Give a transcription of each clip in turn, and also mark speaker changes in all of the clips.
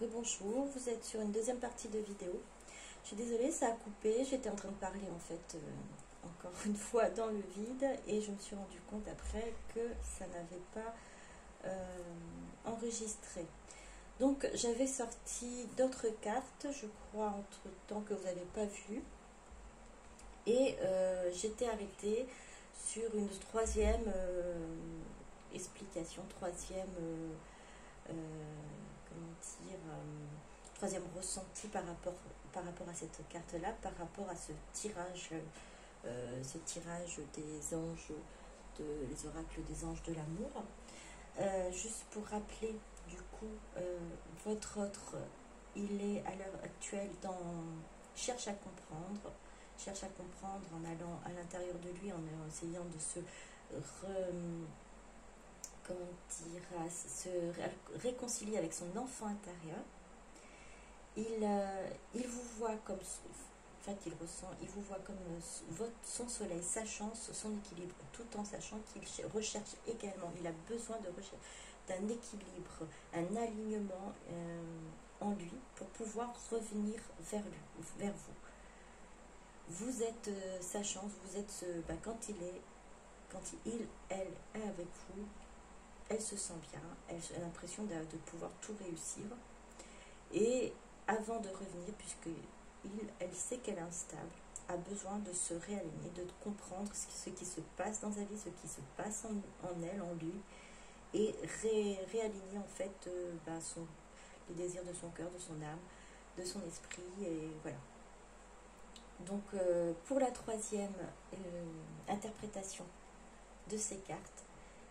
Speaker 1: Rebonjour, vous êtes sur une deuxième partie de vidéo. Je suis désolée, ça a coupé, j'étais en train de parler en fait encore une fois dans le vide et je me suis rendu compte après que ça n'avait pas enregistré. Donc j'avais sorti d'autres cartes, je crois entre temps que vous n'avez pas vu, et j'étais arrêtée sur une troisième explication, troisième ressenti par rapport à cette carte-là, par rapport à ce tirage des anges, les oracles des anges de l'amour. Juste pour rappeler, du coup, votre autre, il est à l'heure actuelle cherche à comprendre en allant à l'intérieur de lui, en essayant de se réconcilier avec son enfant intérieur. Il vous voit comme, en fait, il vous voit comme son soleil, sa chance, son équilibre, tout en sachant qu'il recherche également, il a besoin d'un équilibre, un alignement en lui pour pouvoir revenir vers vous. Vous êtes sa chance, vous êtes quand elle est avec vous, elle se sent bien, elle a l'impression de pouvoir tout réussir. Et avant de revenir, elle sait qu'elle est instable, a besoin de se réaligner, de comprendre ce qui se passe dans sa vie, ce qui se passe en elle, en lui, et réaligner en fait les désirs de son cœur, de son âme, de son esprit, et voilà. Donc pour la troisième interprétation de ces cartes,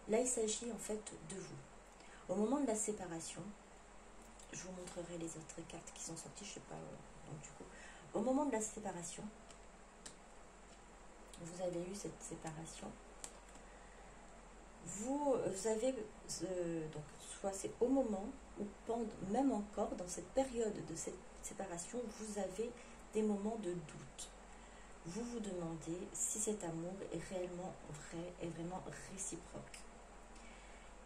Speaker 1: là il s'agit en fait de vous. Au moment de la séparation, je vous montrerai les autres cartes qui sont sorties, je sais pas, donc du coup, au moment de la séparation, vous avez eu cette séparation, vous avez, donc soit c'est au moment, ou même encore dans cette période de cette séparation, vous avez des moments de doute. Vous vous demandez si cet amour est réellement vrai, est vraiment réciproque.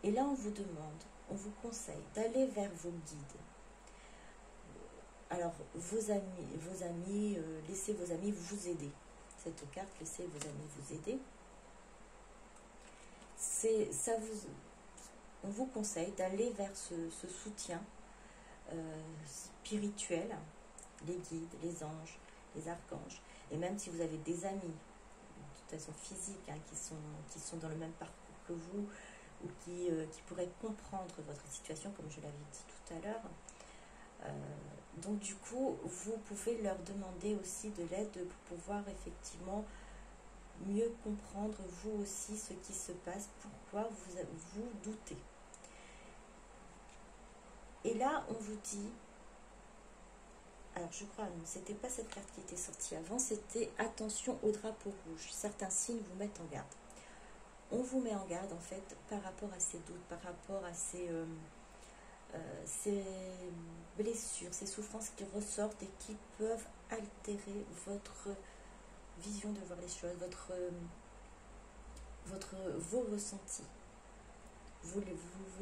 Speaker 1: Et là, on vous conseille d'aller vers vos guides. Alors, vos amis, laissez vos amis vous aider. Cette carte, laissez vos amis vous aider. On vous conseille d'aller vers ce soutien spirituel, les guides, les anges, les archanges, et même si vous avez des amis, de toute façon physique, qui sont dans le même parcours que vous, ou qui pourraient comprendre votre situation, comme je l'avais dit tout à l'heure. Donc du coup, vous pouvez leur demander aussi de l'aide pour pouvoir effectivement mieux comprendre vous aussi ce qui se passe, pourquoi vous doutez. Et là, on vous dit, alors je crois, non, c'était pas cette carte qui était sortie avant, c'était attention au drapeau rouge. Certains signes vous mettent en garde. On vous met en garde en fait par rapport à ces doutes, par rapport à ces blessures, ces souffrances qui ressortent et qui peuvent altérer votre vision de voir les choses, vos ressentis. Vous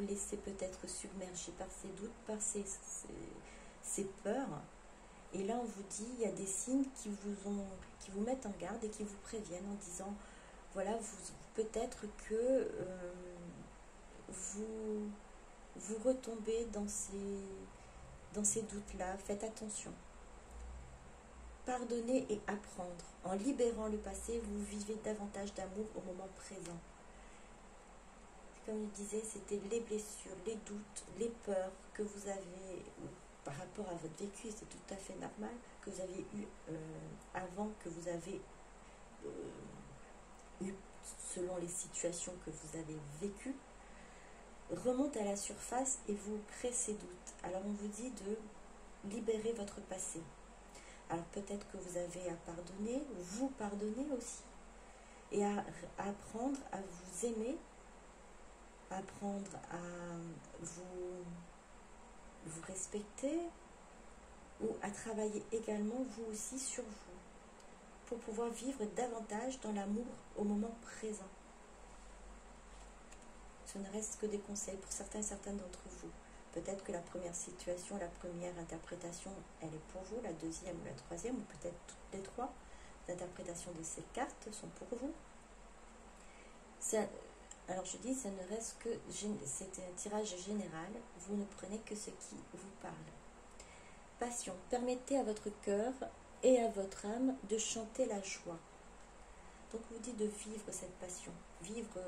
Speaker 1: laissez peut-être submerger par ces doutes, par ces peurs. Et là, on vous dit, il y a des signes qui vous mettent en garde et qui vous préviennent en disant, voilà, peut-être que vous retombez dans ces doutes-là. Faites attention. Pardonnez et apprendre. En libérant le passé, vous vivez davantage d'amour au moment présent. Comme je disais, c'était les blessures, les doutes, les peurs que vous avez par rapport à votre vécu, c'est tout à fait normal, que vous avez eu avant, que vous avez eu selon les situations que vous avez vécues, remonte à la surface et vous crée ces doutes. Alors on vous dit de libérer votre passé. Alors peut-être que vous avez à pardonner, vous pardonner aussi, et à apprendre à vous aimer, apprendre à vous respecter, ou à travailler également vous aussi sur vous, pour pouvoir vivre davantage dans l'amour au moment présent. Ce ne reste que des conseils pour certains et certaines d'entre vous. Peut-être que la première situation, la première interprétation, elle est pour vous, la deuxième ou la troisième, ou peut-être toutes les trois interprétations de ces cartes sont pour vous. Alors je dis, ça ne reste que, c'est un tirage général, vous ne prenez que ce qui vous parle. Passion, permettez à votre cœur et à votre âme de chanter la joie. Donc vous dit de vivre cette passion, vivre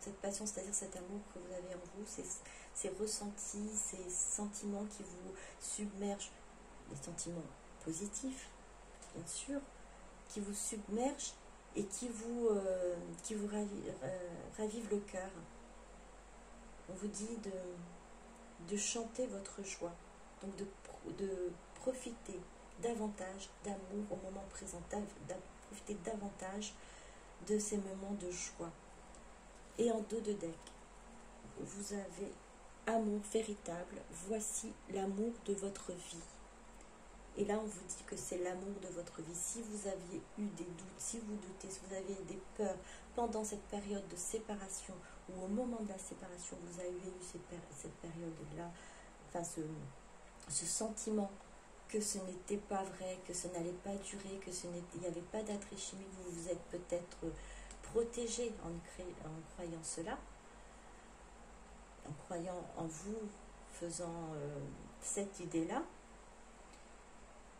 Speaker 1: cette passion, c'est-à-dire cet amour que vous avez en vous, ces ressentis, ces sentiments qui vous submergent, les sentiments positifs, bien sûr, qui vous submergent et qui vous ravivent le cœur. On vous dit de chanter votre joie, donc de profiter davantage d'amour au moment présent, profiter davantage de ces moments de joie. Et en dos de deck, vous avez amour véritable, voici l'amour de votre vie. Et là, on vous dit que c'est l'amour de votre vie. Si vous aviez eu des doutes, si vous doutez, si vous avez des peurs pendant cette période de séparation, ou au moment de la séparation, vous avez eu cette période-là, enfin ce sentiment que ce n'était pas vrai, que ce n'allait pas durer, il n'y avait pas d'attrait chimique, vous vous êtes peut-être protégé en croyant cela, en croyant en vous, faisant cette idée-là.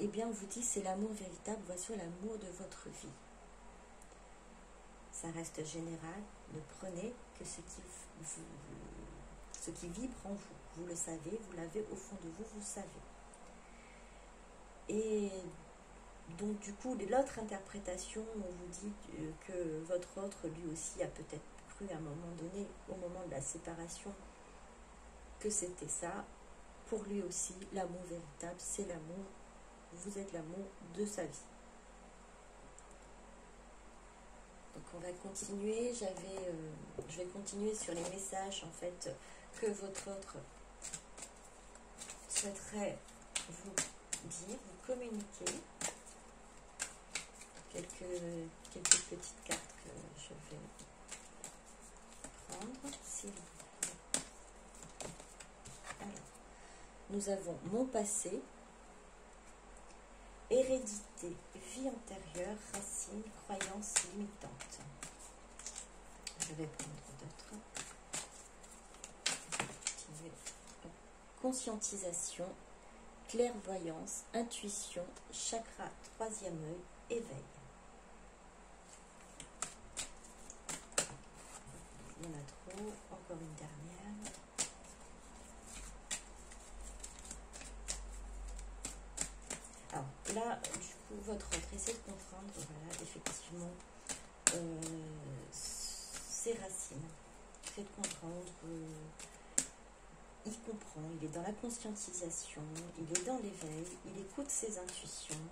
Speaker 1: Eh bien, on vous dit, c'est l'amour véritable, voici l'amour de votre vie. Ça reste général, ne prenez que ce qui vibre en vous. Vous le savez, vous l'avez au fond de vous, vous savez. Et donc, du coup, l'autre interprétation, on vous dit que votre autre, lui aussi, a peut-être cru à un moment donné, au moment de la séparation, que c'était ça. Pour lui aussi, l'amour véritable, c'est l'amour. Vous êtes l'amour de sa vie. Donc on va continuer. Je vais continuer sur les messages en fait que votre autre souhaiterait vous dire, vous communiquer. Quelques petites cartes que je vais prendre. Alors, nous avons mon passé. Hérédité, vie antérieure, racines, croyances limitantes. Je vais prendre d'autres. Conscientisation, clairvoyance, intuition, chakra, troisième œil, éveil. Il y en a trop, encore une dernière. Alors là, du coup, votre autre, essayez de comprendre, voilà, effectivement, ses racines. Essayez de comprendre, il comprend, il est dans la conscientisation, il est dans l'éveil, il écoute ses intuitions,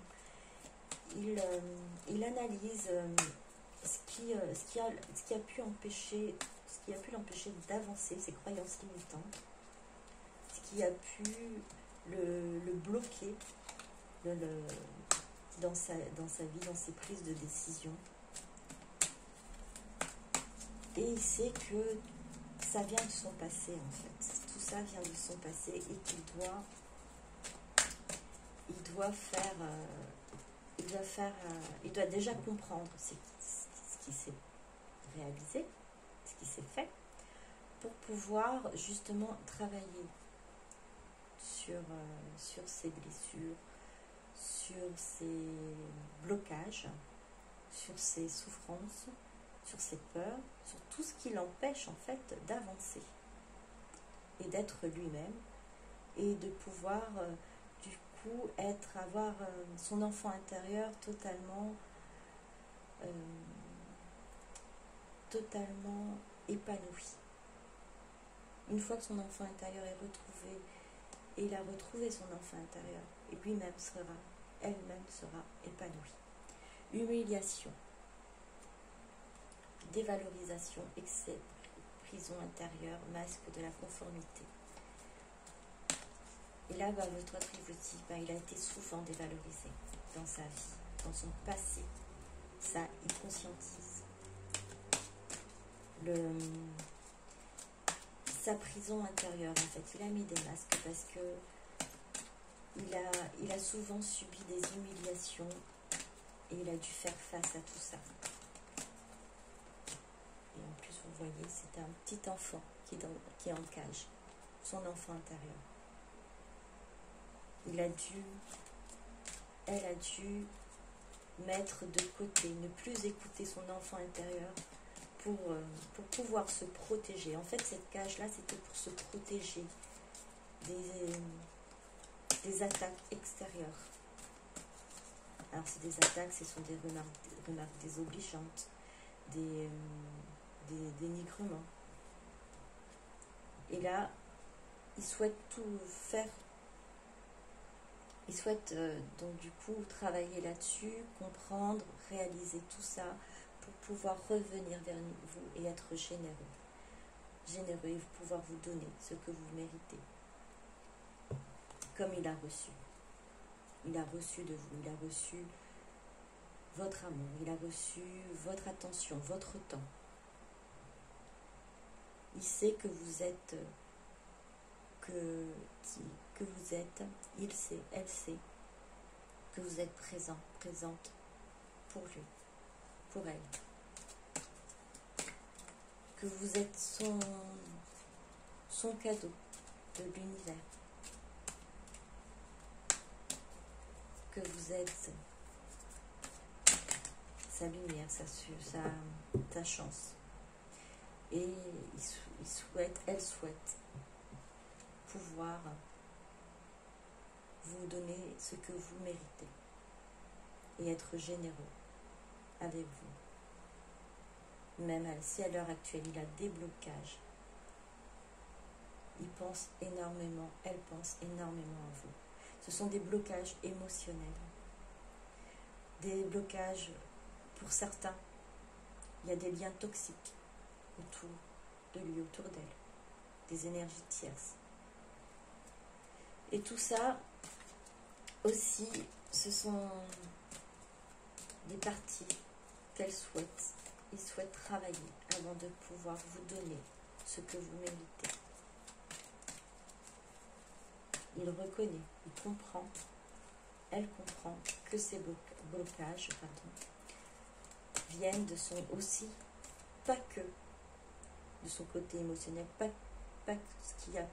Speaker 1: il analyse ce qui a pu l'empêcher d'avancer, ses croyances limitantes, ce qui a pu le bloquer dans sa vie, dans ses prises de décision. Et il sait que ça vient de son passé en fait. Tout ça vient de son passé et qu'il doit déjà comprendre ce qui s'est réalisé, ce qui s'est fait, pour pouvoir justement travailler sur ses blessures, sur ses blocages, sur ses souffrances, sur ses peurs, sur tout ce qui l'empêche en fait d'avancer et d'être lui-même et de pouvoir du coup avoir son enfant intérieur totalement épanoui. Une fois que son enfant intérieur est retrouvé et il a retrouvé son enfant intérieur, et elle-même sera épanouie. Humiliation, dévalorisation, excès, prison intérieure, masque de la conformité. Et là, votre autre, il vous dit, il a été souvent dévalorisé dans sa vie, dans son passé. Ça, il conscientise. sa prison intérieure, en fait. Il a mis des masques parce que il a souvent subi des humiliations et il a dû faire face à tout ça. Et en plus, vous voyez, c'est un petit enfant qui est en cage, son enfant intérieur. Elle a dû mettre de côté, ne plus écouter son enfant intérieur pour pouvoir se protéger. En fait, cette cage-là, c'était pour se protéger des attaques extérieures. Alors, c'est des attaques, ce sont des remarques désobligeantes, des dénigrements. Et là, il souhaite tout faire. Il souhaite donc du coup travailler là-dessus, comprendre, réaliser tout ça pour pouvoir revenir vers vous et être généreux. Généreux et pouvoir vous donner ce que vous méritez. Comme il a reçu. Il a reçu de vous, il a reçu votre amour, il a reçu votre attention, votre temps. Il sait que vous êtes, il sait, elle sait que vous êtes présent, présente pour lui, pour elle. Que vous êtes son cadeau de l'univers. Que vous êtes sa lumière, sa chance. Et elle souhaite pouvoir vous donner ce que vous méritez et être généreux avec vous. Même si à l'heure actuelle il a des blocages, il pense énormément, elle pense énormément à vous. Ce sont des blocages émotionnels, des blocages pour certains. Il y a des liens toxiques autour de lui, autour d'elle, des énergies tierces. Et tout ça aussi, ce sont des parties qu'elle souhaite. Il souhaite travailler avant de pouvoir vous donner ce que vous méritez. Il reconnaît, il comprend, elle comprend que ces blocages viennent de son aussi, pas que de son côté émotionnel, pas ce qu'il y a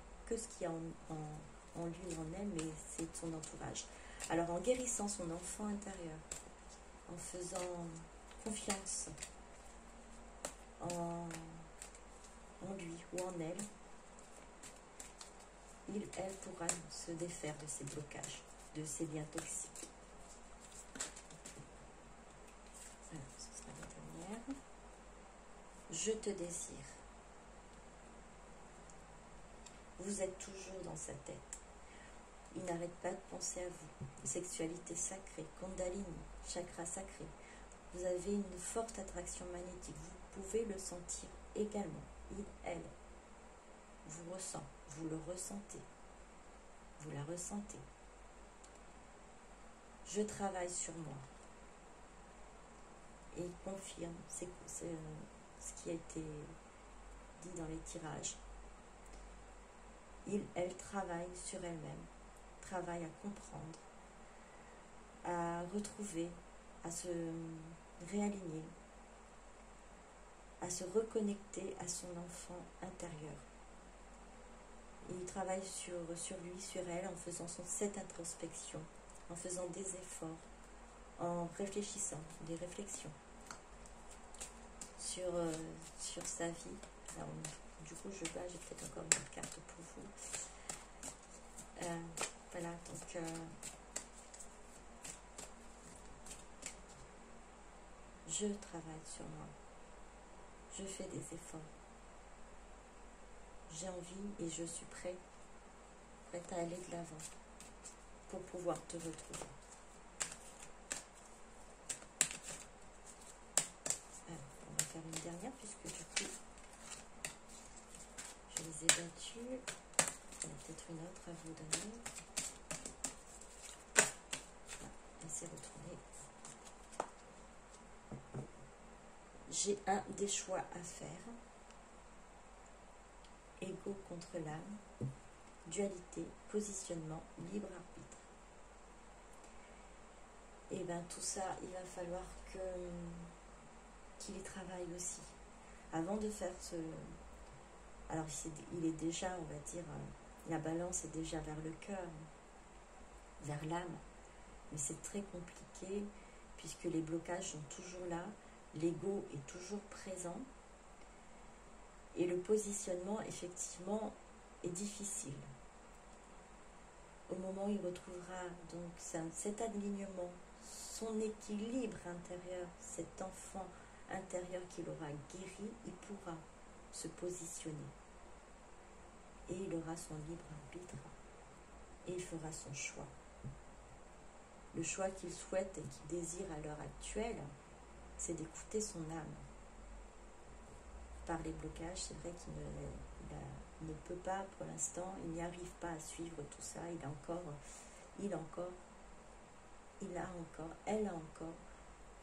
Speaker 1: en lui, en elle, mais c'est de son entourage. Alors en guérissant son enfant intérieur, en faisant confiance en lui ou en elle, elle pourra se défaire de ces blocages, de ces liens toxiques. Alors, ce sera la dernière. Je te désire. Vous êtes toujours dans sa tête. Il n'arrête pas de penser à vous. Sexualité sacrée, Kundalini, chakra sacré. Vous avez une forte attraction magnétique. Vous pouvez le sentir également. Il, elle, vous ressent. Vous le ressentez. Vous la ressentez. Je travaille sur moi. Et il confirme ce qui a été dit dans les tirages. Elle travaille sur elle-même, travaille à comprendre, à retrouver, à se réaligner, à se reconnecter à son enfant intérieur. Et il travaille sur lui, sur elle, en faisant cette introspection, en faisant des efforts, en réfléchissant, des réflexions sur sa vie. Alors, du coup, j'ai peut-être encore une autre carte pour vous. Voilà, donc je travaille sur moi. Je fais des efforts. J'ai envie et je suis prête à aller de l'avant pour pouvoir te retrouver. Alors, on va faire une dernière puisque du coup, je les ai battus. Il y en a peut-être une autre à vous donner. Elle s'est retournée. J'ai des choix à faire. Ego l'ego contre l'âme, dualité, positionnement, libre arbitre. Et bien tout ça, il va falloir qu'il y travaille aussi. Avant de faire ce... Alors il est déjà, on va dire, la balance est déjà vers le cœur, vers l'âme. Mais c'est très compliqué puisque les blocages sont toujours là, l'ego est toujours présent. Et le positionnement, effectivement, est difficile. Au moment où il retrouvera donc cet alignement, son équilibre intérieur, cet enfant intérieur qu'il aura guéri, il pourra se positionner. Et il aura son libre arbitre. Et il fera son choix. Le choix qu'il souhaite et qu'il désire à l'heure actuelle, c'est d'écouter son âme. Par les blocages, c'est vrai qu'il ne peut pas pour l'instant, il n'y arrive pas à suivre tout ça, elle a encore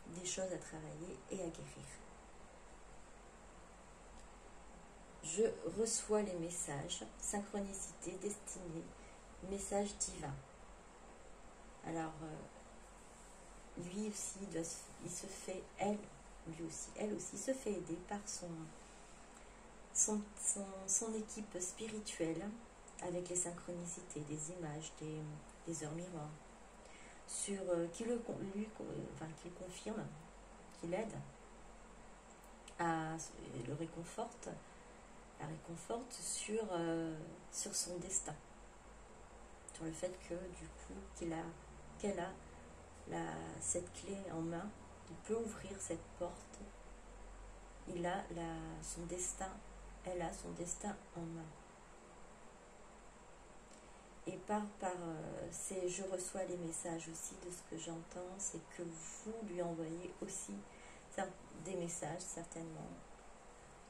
Speaker 1: des choses à travailler et à guérir. Je reçois les messages, synchronicité, destinée, message divin. Alors, lui aussi, elle aussi se fait aider par son équipe spirituelle avec les synchronicités, des images, des heures miroirs, qu'il confirme, qu'il aide, le réconforte, la réconforte sur son destin, sur le fait que du coup qu'elle a cette clé en main, il peut ouvrir cette porte, il a son destin, elle a son destin en main. Et je reçois les messages aussi de ce que j'entends, c'est que vous lui envoyez aussi des messages certainement,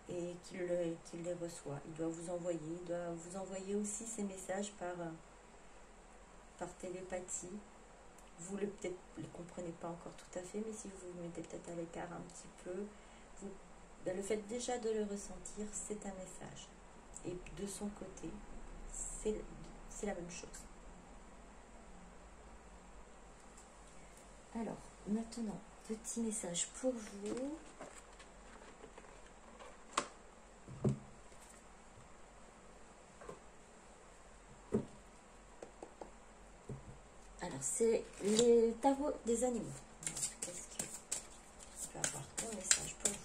Speaker 1: et qu'il les reçoit. Il doit vous envoyer aussi ces messages par télépathie. Vous peut-être ne les comprenez pas encore tout à fait, mais si vous vous mettez peut-être à l'écart un petit peu, le fait déjà de le ressentir, c'est un message. Et de son côté, c'est la même chose. Alors, maintenant, petit message pour vous. Alors, c'est les tarots des animaux. Qu'est-ce que je peux avoir comme message pour vous?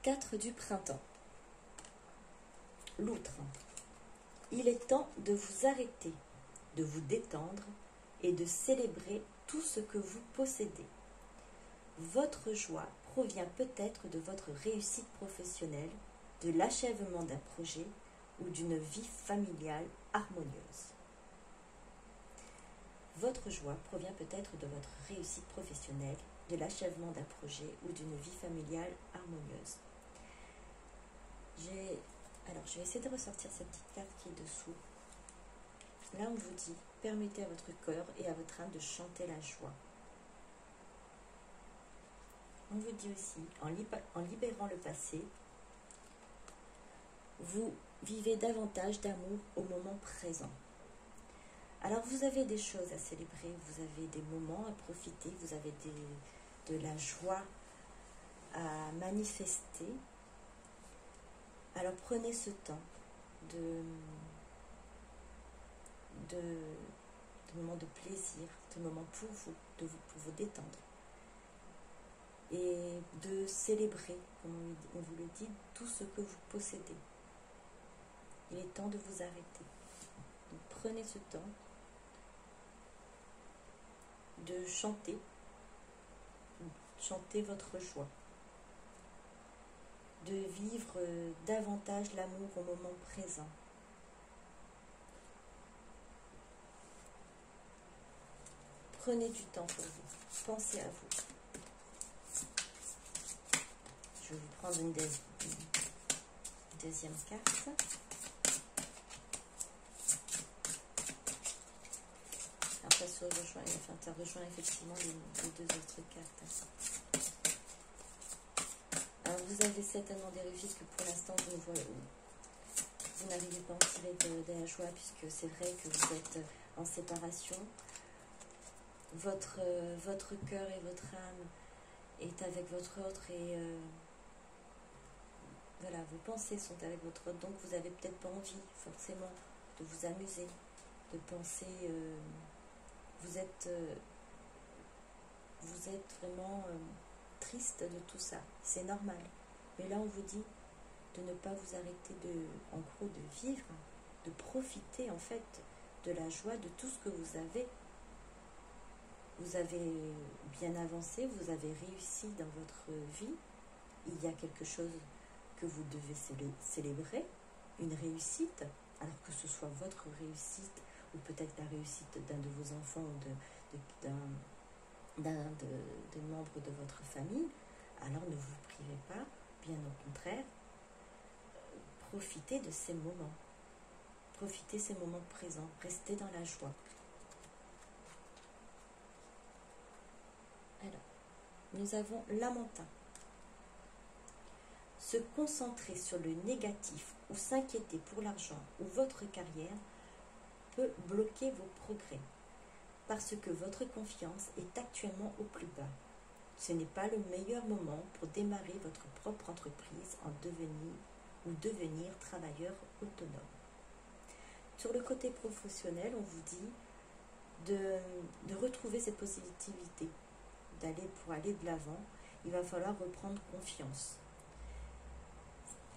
Speaker 1: Quatre du printemps. L'outre. Il est temps de vous arrêter, de vous détendre et de célébrer tout ce que vous possédez. Votre joie provient peut-être de votre réussite professionnelle, de l'achèvement d'un projet ou d'une vie familiale harmonieuse. Votre joie provient peut-être de votre réussite professionnelle, de l'achèvement d'un projet ou d'une vie familiale harmonieuse. Alors, je vais essayer de ressortir cette petite carte qui est dessous. Là, on vous dit, permettez à votre cœur et à votre âme de chanter la joie. On vous dit aussi, en libérant le passé, vous vivez davantage d'amour au moment présent. Alors, vous avez des choses à célébrer, vous avez des moments à profiter, vous avez de la joie à manifester. Alors, prenez ce temps de moments de plaisir, de moments pour vous détendre. Et de célébrer, comme on vous le dit, tout ce que vous possédez. Il est temps de vous arrêter. Donc, prenez ce temps de chanter votre joie, de vivre davantage l'amour au moment présent. Prenez du temps pour vous, pensez à vous. Je vais vous prendre une deuxième carte. Alors, ça se rejoint, enfin ça rejoint effectivement les deux autres cartes. Alors vous avez certainement des réussites que pour l'instant vous n'arrivez pas à en tirer de la joie, puisque c'est vrai que vous êtes en séparation. Votre cœur et votre âme est avec votre autre et voilà, vos pensées sont avec votre autre, donc vous n'avez peut-être pas envie forcément de vous amuser, de penser, vous êtes vraiment triste de tout ça, c'est normal. Mais là on vous dit de ne pas vous arrêter en gros de vivre, de profiter en fait de la joie, de tout ce que vous avez. Vous avez bien avancé, vous avez réussi dans votre vie. Il y a quelque chose que vous devez célébrer, une réussite, alors que ce soit votre réussite ou peut-être la réussite d'un de vos enfants ou d'un membre de votre famille. Alors ne vous privez pas, bien au contraire, profitez de ces moments. Profitez ces moments présents, restez dans la joie. Alors, nous avons Lamentin. Se concentrer sur le négatif ou s'inquiéter pour l'argent ou votre carrière peut bloquer vos progrès parce que votre confiance est actuellement au plus bas. Ce n'est pas le meilleur moment pour démarrer votre propre entreprise ou devenir travailleur autonome. Sur le côté professionnel, on vous dit de retrouver cette positivité, pour aller de l'avant. Il va falloir reprendre confiance.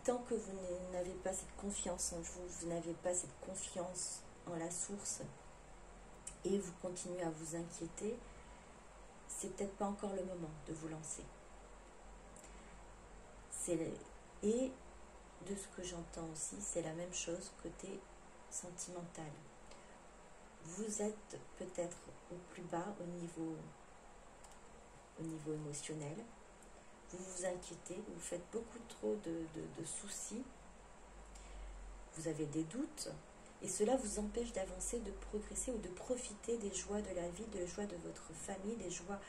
Speaker 1: Tant que vous n'avez pas cette confiance en vous, vous n'avez pas cette confiance en la source et vous continuez à vous inquiéter, c'est peut-être pas encore le moment de vous lancer. Et de ce que j'entends aussi, c'est la même chose côté sentimental. Vous êtes peut-être au plus bas au niveau émotionnel. Vous vous inquiétez, vous faites beaucoup trop de soucis, vous avez des doutes, et cela vous empêche d'avancer, de progresser ou de profiter des joies de la vie, des joies de votre famille, des joies,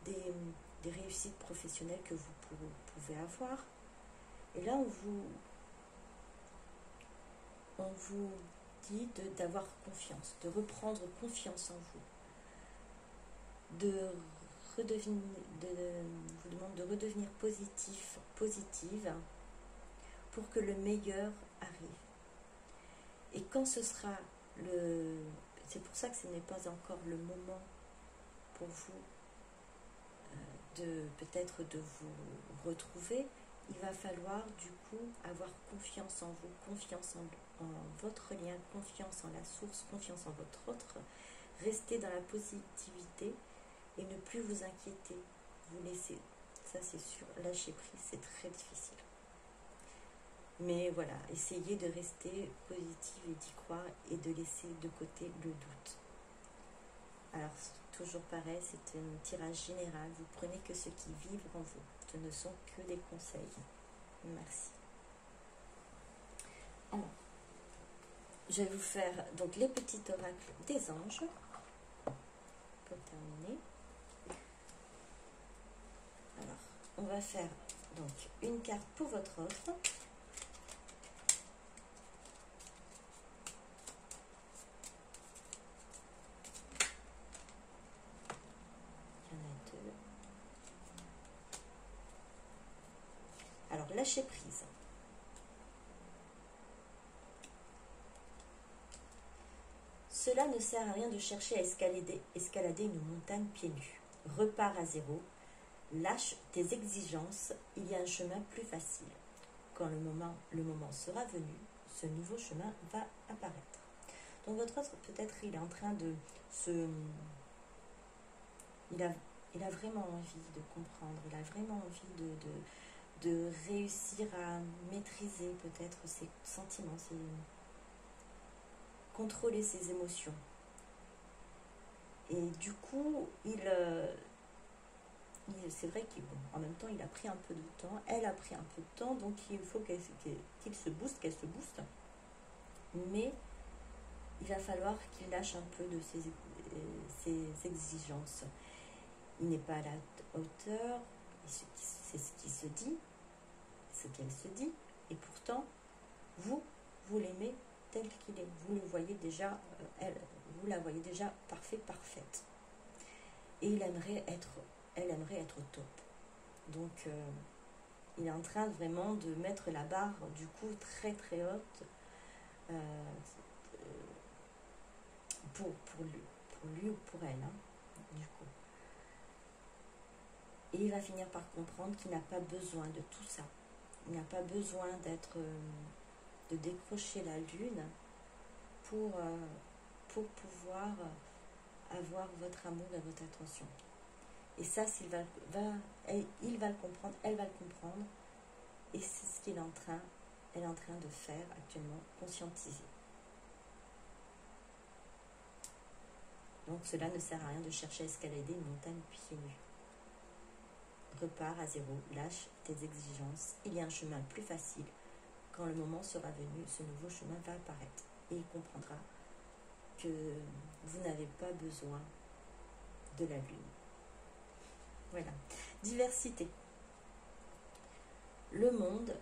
Speaker 1: des réussites professionnelles que vous pouvez avoir. Et là, on vous dit d'avoir confiance, de reprendre confiance en vous, vous demande de redevenir positive pour que le meilleur arrive. Et quand ce sera c'est pour ça que ce n'est pas encore le moment pour vous peut-être de vous retrouver. Il va falloir du coup avoir confiance en vous, confiance en votre lien, confiance en la source, confiance en votre autre, rester dans la positivité et ne plus vous inquiéter, vous laisser, ça c'est sûr, lâcher prise, c'est très difficile. Mais voilà, essayez de rester positive et d'y croire et de laisser de côté le doute. Alors, toujours pareil, c'est un tirage général, vous prenez que ce qui vibre en vous, ce ne sont que des conseils. Merci. Alors, je vais vous faire donc les petits oracles des anges pour terminer. Alors, on va faire donc une carte pour votre offre. Il y en a deux. Alors, lâchez prise. Cela ne sert à rien de chercher à escalader une montagne pieds nus. Repars à zéro. Lâche tes exigences, il y a un chemin plus facile. Quand le moment sera venu, ce nouveau chemin va apparaître. Donc votre autre, peut-être, il est en train de se... Il a vraiment envie de comprendre, il a vraiment envie de réussir à maîtriser peut-être ses sentiments, contrôler ses émotions. Et du coup, c'est vrai qu'en même temps, il a pris un peu de temps, elle a pris un peu de temps, donc il faut qu'elle se booste, mais il va falloir qu'il lâche un peu de ses exigences. Il n'est pas à la hauteur, c'est ce qui se dit, ce qu'elle se dit, et pourtant, vous l'aimez tel qu'il est. Vous le voyez déjà, vous la voyez déjà parfaite. Et elle aimerait être au top. Donc, il est en train vraiment de mettre la barre, du coup, très très haute pour lui ou pour elle, du coup. Et il va finir par comprendre qu'il n'a pas besoin de tout ça. Il n'a pas besoin de décrocher la lune pour pouvoir avoir votre amour et votre attention. Et ça, il va le comprendre, elle va le comprendre. Et c'est ce elle est en train de faire actuellement, conscientiser. Donc cela ne sert à rien de chercher à escalader une montagne pieds nus. Repars à zéro, lâche tes exigences. Il y a un chemin plus facile. Quand le moment sera venu, ce nouveau chemin va apparaître. Et il comprendra que vous n'avez pas besoin de la lune. Voilà. Diversité. Le monde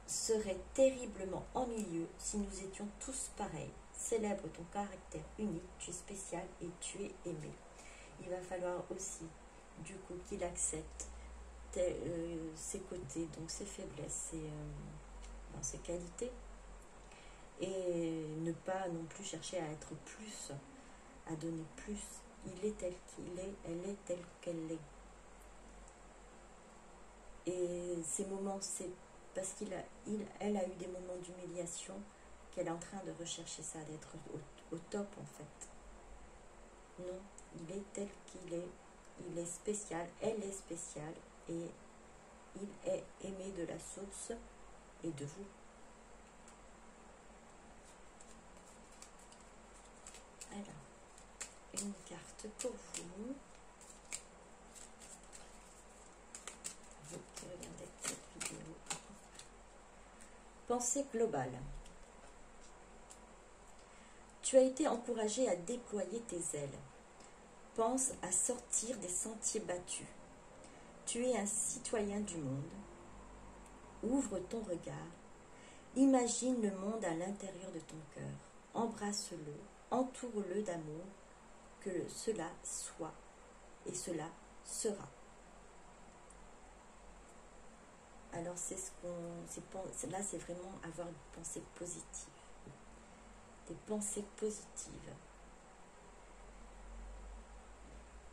Speaker 1: serait terriblement ennuyeux si nous étions tous pareils. Célèbre ton caractère unique, tu es spécial et tu es aimé. Il va falloir aussi, du coup, qu'il accepte ses côtés, donc ses faiblesses, ses qualités, et ne pas non plus chercher à être plus, à donner plus. Il est tel qu'il est, elle est telle qu'elle est. Et ces moments, c'est parce elle a eu des moments d'humiliation qu'elle est en train de rechercher ça, d'être au top en fait. Non, il est tel qu'il est, il est spécial, elle est spéciale et il est aimé de la source et de vous. Alors, une carte pour vous. Vous qui regardez cette vidéo. Pensée globale. Tu as été encouragé à déployer tes ailes. Pense à sortir des sentiers battus. Tu es un citoyen du monde. Ouvre ton regard. Imagine le monde à l'intérieur de ton cœur. Embrasse-le, entoure-le d'amour, que cela soit et cela sera. Alors là c'est vraiment avoir une pensée positive. Des pensées positives.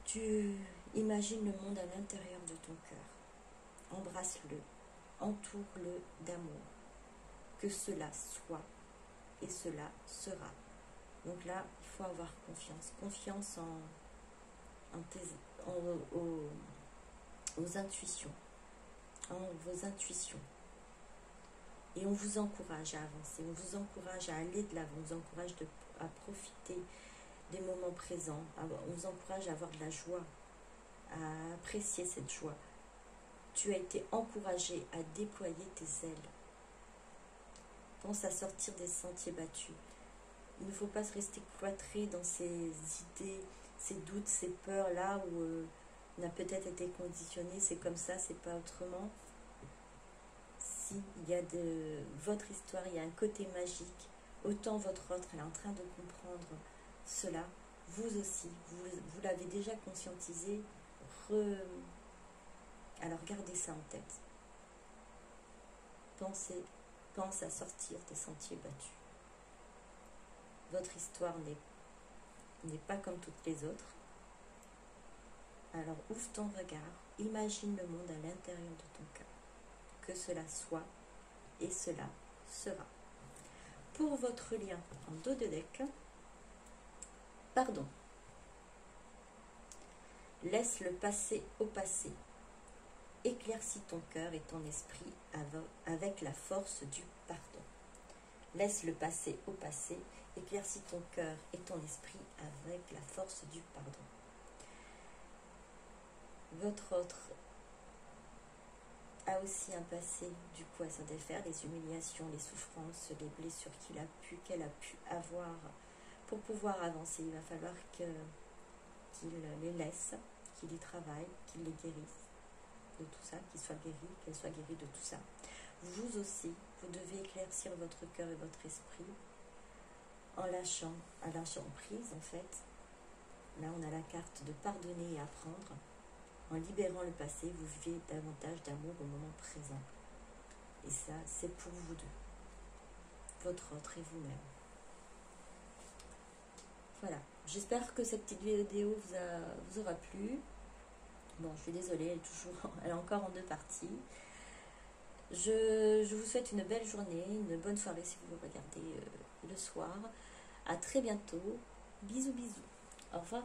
Speaker 1: Tu imagines le monde à l'intérieur de ton cœur. Embrasse-le, entoure-le d'amour. Que cela soit et cela sera. Donc là, il faut avoir confiance. Confiance aux intuitions. En vos intuitions. Et on vous encourage à avancer. On vous encourage à aller de l'avant. On vous encourage à profiter des moments présents. On vous encourage à avoir de la joie. À apprécier cette joie. Tu as été encouragé à déployer tes ailes. Pense à sortir des sentiers battus. Il ne faut pas se rester cloîtré dans ces idées, ces doutes, ces peurs-là où on a peut-être été conditionné, c'est comme ça, c'est pas autrement. Si il y a de votre histoire, il y a un côté magique, autant votre autre, elle est en train de comprendre cela. Vous aussi, vous l'avez déjà conscientisé. Alors gardez ça en tête. Pense à sortir des sentiers battus. Votre histoire n'est pas comme toutes les autres. Alors ouvre ton regard, imagine le monde à l'intérieur de ton cœur. Que cela soit et cela sera. Pour votre lien en dos de deck, pardon. Laisse le passé au passé. Éclaircis ton cœur et ton esprit avec la force du pardon. Laisse le passé au passé. Éclaircis ton cœur et ton esprit avec la force du pardon. Votre autre a aussi un passé du coup à s'en défaire, les humiliations, les souffrances, les blessures qu'elle a pu avoir. Pour pouvoir avancer, il va falloir qu'il les laisse, qu'il y travaille, qu'il les guérisse de tout ça, qu'ils soient guéris, qu'elles soient guéries de tout ça. Vous aussi, vous devez éclaircir votre cœur et votre esprit en lâchant prise en fait. Là on a la carte de pardonner et apprendre. En libérant le passé, vous vivez davantage d'amour au moment présent. Et ça, c'est pour vous deux, votre autre et vous-même. Voilà, j'espère que cette petite vidéo vous aura plu. Bon, je suis désolée, elle est encore en 2 parties. Je vous souhaite une belle journée, une bonne soirée si vous le regardez le soir. À très bientôt. Bisous, bisous. Au revoir.